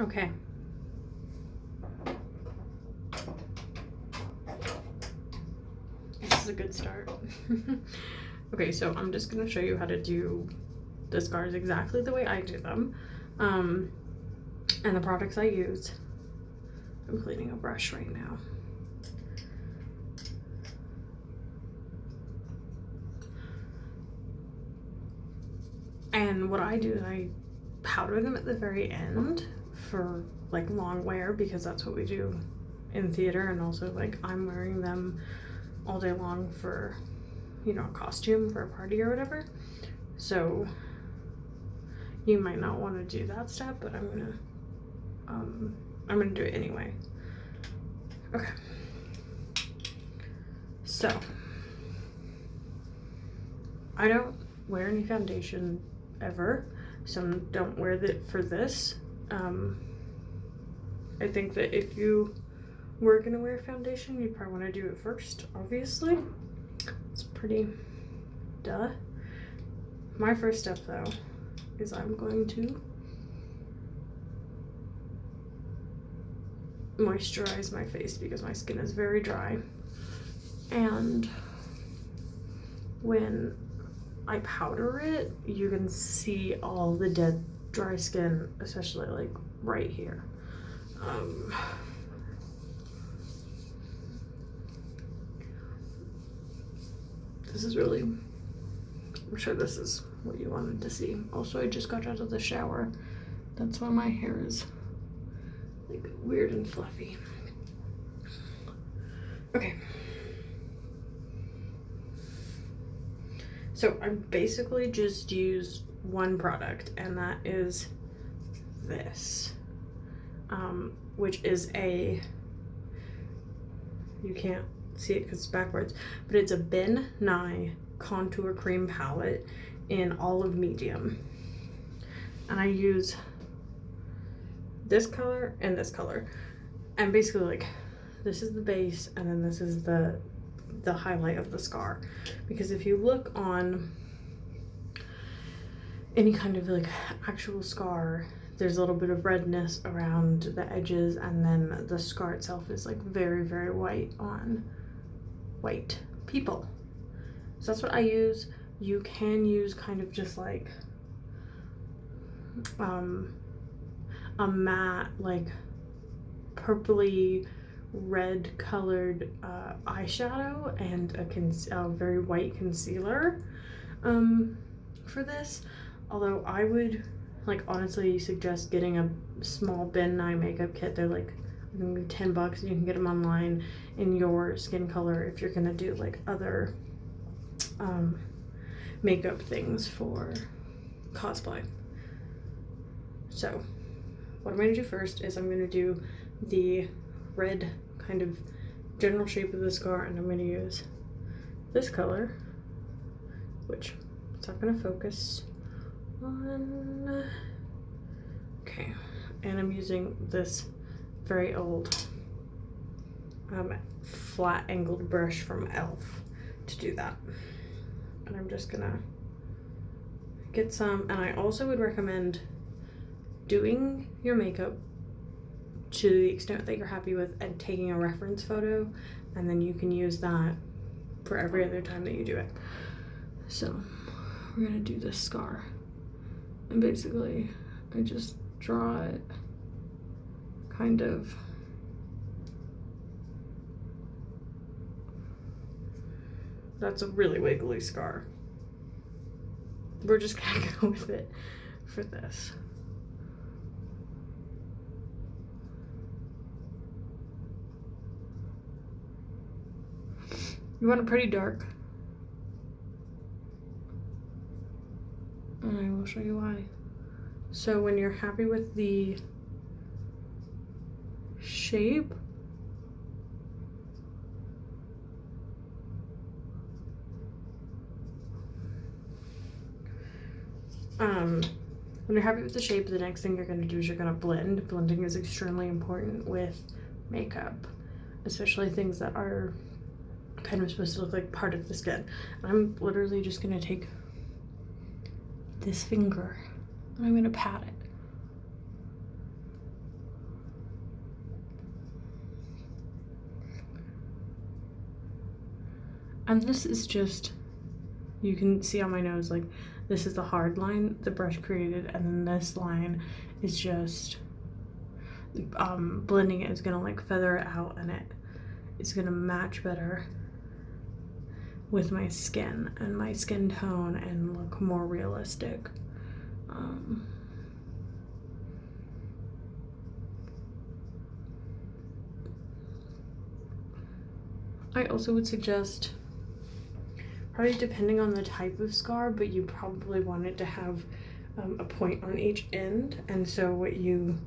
Okay. This is a good start. Okay, so I'm just gonna show you how to do the scars exactly the way I do them. And the products I use. I'm cleaning a brush right now. And what I do is I powder them at the very end for like long wear, because that's what we do in theater, and also like I'm wearing them all day long for, you know, a costume for a party or whatever. So you might not want to do that step, but I'm gonna do it anyway. Okay. So I don't wear any foundation ever, so don't wear that for this. I think that if you were gonna wear foundation, you'd probably want to do it first, obviously. It's pretty duh. My first step though is I'm going to moisturize my face because my skin is very dry, and when I powder it, you can see all the dead dry skin, especially like right here. This is really, I'm sure this is what you wanted to see. Also, I just got out of the shower. That's why my hair is like weird and fluffy. Okay. So I basically just used one product, and that is this, which is a, you can't see it because it's backwards, but it's a Ben Nye contour cream palette in olive medium, and I use this color and this color, and basically like this is the base, and then this is the highlight of the scar, because if you look on any kind of like actual scar, there's a little bit of redness around the edges, and then the scar itself is like very, very white on white people. So that's what I use. You can use kind of just like a matte, like purpley red colored eyeshadow and a very white concealer for this. Although I would like honestly suggest getting a small Ben Nye makeup kit. They're like maybe $10 and you can get them online in your skin color if you're gonna do like other makeup things for cosplay. So what I'm gonna do first is I'm gonna do the red kind of general shape of the scar, and I'm gonna use this color, which it's not gonna focus on. Okay, and I'm using this very old flat angled brush from E.L.F to do that. And I'm just gonna get some, and I also would recommend doing your makeup to the extent that you're happy with and taking a reference photo, and then you can use that for every other time that you do it. So we're gonna do this scar, and basically I just draw it kind of that's a really wiggly scar. We're just gonna go with it for this. You want it pretty dark, and I will show you why. So when you're happy with the shape, when you're happy with the shape, the next thing you're going to do is you're going to blend. Blending is extremely important with makeup, especially things that are kind of supposed to look like part of the skin. I'm literally just going to take this finger and I'm going to pat it. And this is just, you can see on my nose, like this is the hard line the brush created, and then this line is just blending it is gonna like feather it out, and it's gonna match better with my skin and my skin tone and look more realistic. I also would suggest, probably depending on the type of scar, but you probably want it to have a point on each end. And so what you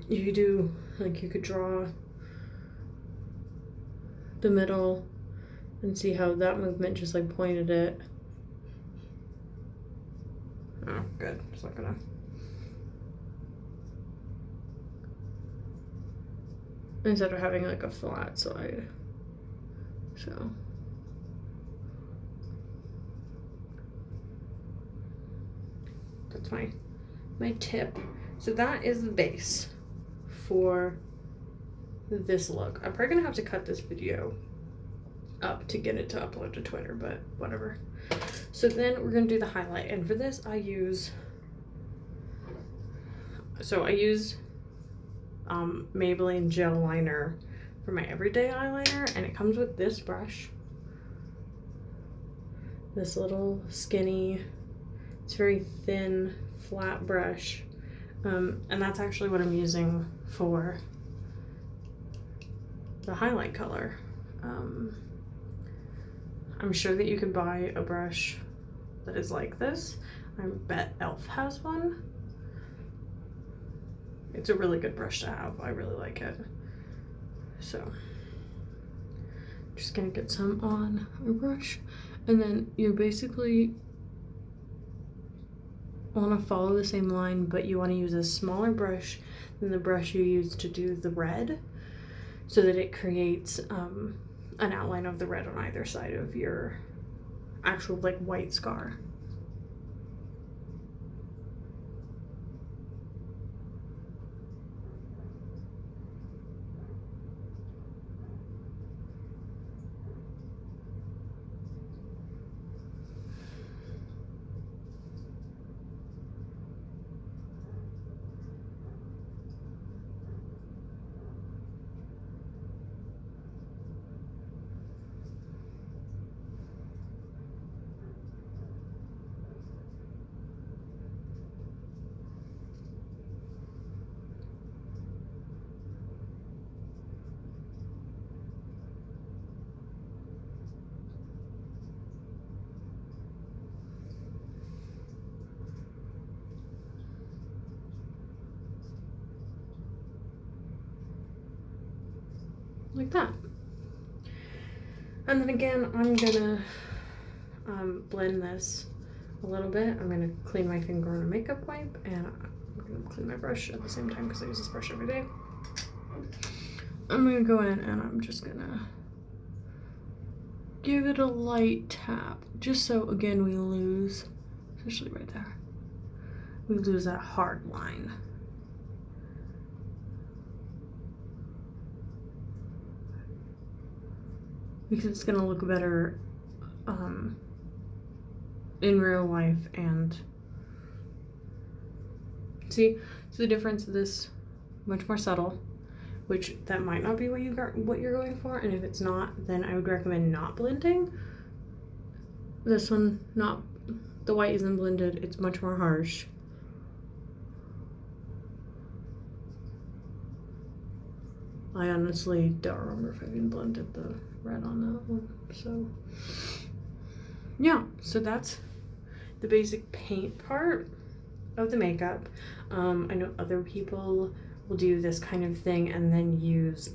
do, like you could draw the middle and see how that movement just like pointed it. Oh, good. It's not gonna. Instead of having like a flat side. So. That's my tip. So that is the base for this look. I'm probably gonna have to cut this video up to get it to upload to Twitter, but whatever. So then we're gonna do the highlight, and for this I use Maybelline gel liner for my everyday eyeliner, and it comes with this brush, this little skinny, it's very thin flat brush, and that's actually what I'm using for the highlight color. I'm sure that you could buy a brush that is like this. I bet E.L.F has one. It's a really good brush to have. I really like it. So, just gonna get some on a brush, and then you basically want to follow the same line, but you want to use a smaller brush than the brush you used to do the red, so that it creates an outline of the red on either side of your actual like white scar. Like that. And then again, I'm gonna blend this a little bit. I'm gonna clean my finger on a makeup wipe, and I'm gonna clean my brush at the same time because I use this brush every day. I'm gonna go in and I'm just gonna give it a light tap, just so again we lose, especially right there, we lose that hard line. Because it's gonna look better in real life. And see, so the difference of this, much more subtle, which that might not be what you're going for, and if it's not, then I would recommend not blending. This one, not, the white isn't blended, it's much more harsh. I honestly don't remember if I even blended the red on that one. So yeah, so that's the basic paint part of the makeup. I know other people will do this kind of thing and then use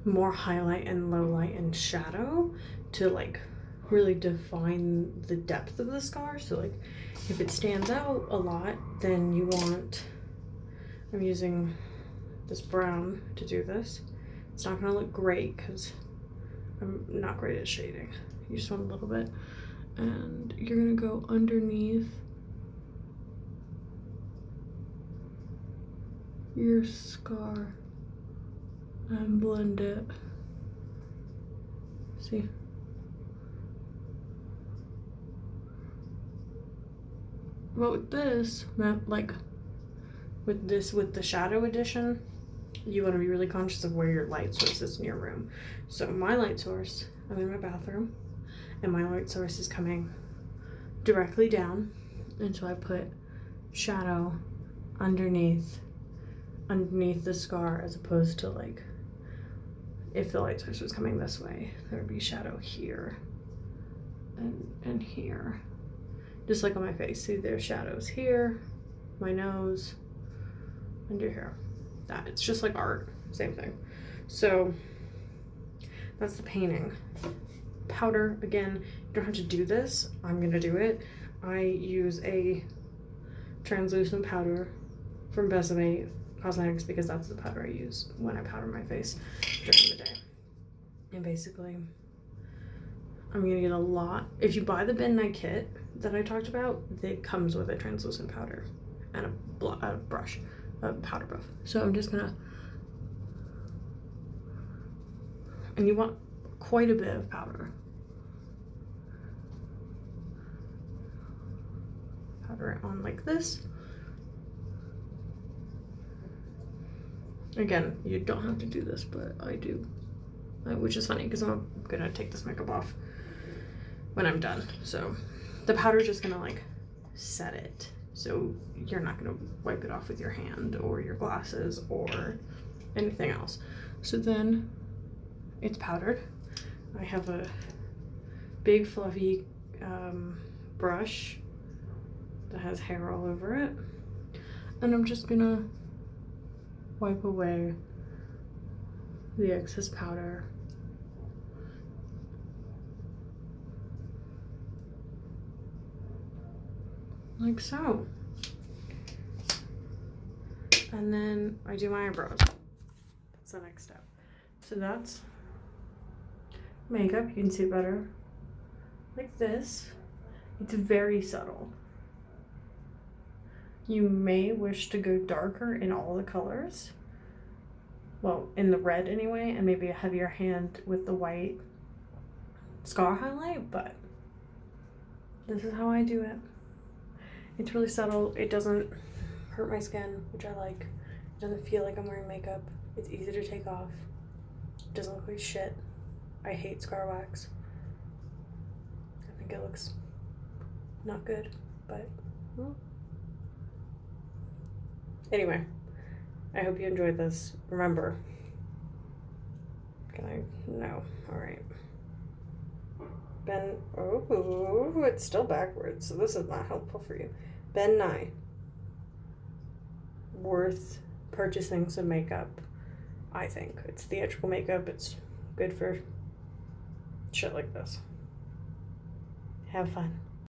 more highlight and low light and shadow to like really define the depth of the scar. So like if it stands out a lot, then you want, I'm using this brown to do this. It's not gonna look great because I'm not great at shading. You just want a little bit, and you're gonna go underneath your scar and blend it See? But with this, like with the shadow edition, you want to be really conscious of where your light source is in your room. So my light source, I'm in my bathroom, and my light source is coming directly down, and so I put shadow underneath the scar, as opposed to like if the light source was coming this way, there would be shadow here and here, just like on my face. See, there's shadows here, my nose, under here. That it's just like art, same thing. So that's the painting. Powder, again, you don't have to do this. I'm gonna do it. I use a translucent powder from Besame Cosmetics because that's the powder I use when I powder my face during the day. And basically, I'm gonna get a lot. If you buy the Ben Nye kit that I talked about, it comes with a translucent powder and a brush, a powder buff. So I'm just gonna, and you want quite a bit of powder. Powder it on like this. Again, you don't have to do this, but I do, which is funny because I'm gonna take this makeup off when I'm done. So the powder is just gonna like set it. So you're not gonna wipe it off with your hand or your glasses or anything else. So then it's powdered. I have a big fluffy brush that has hair all over it. And I'm just gonna wipe away the excess powder. Like so. And then I do my eyebrows. That's the next step. So that's makeup. You can see it better like this. It's very subtle. You may wish to go darker in all the colors. Well, in the red anyway, and maybe a heavier hand with the white scar highlight, but this is how I do it. It's really subtle. It doesn't hurt my skin, which I like. It doesn't feel like I'm wearing makeup. It's easy to take off. It doesn't look like shit. I hate scar wax. I think it looks not good, but well. Anyway, I hope you enjoyed this. Remember, can I? No. All right. Oh, it's still backwards, so this is not helpful for you. Ben Nye. Worth purchasing some makeup, I think. It's theatrical makeup. It's good for shit like this. Have fun.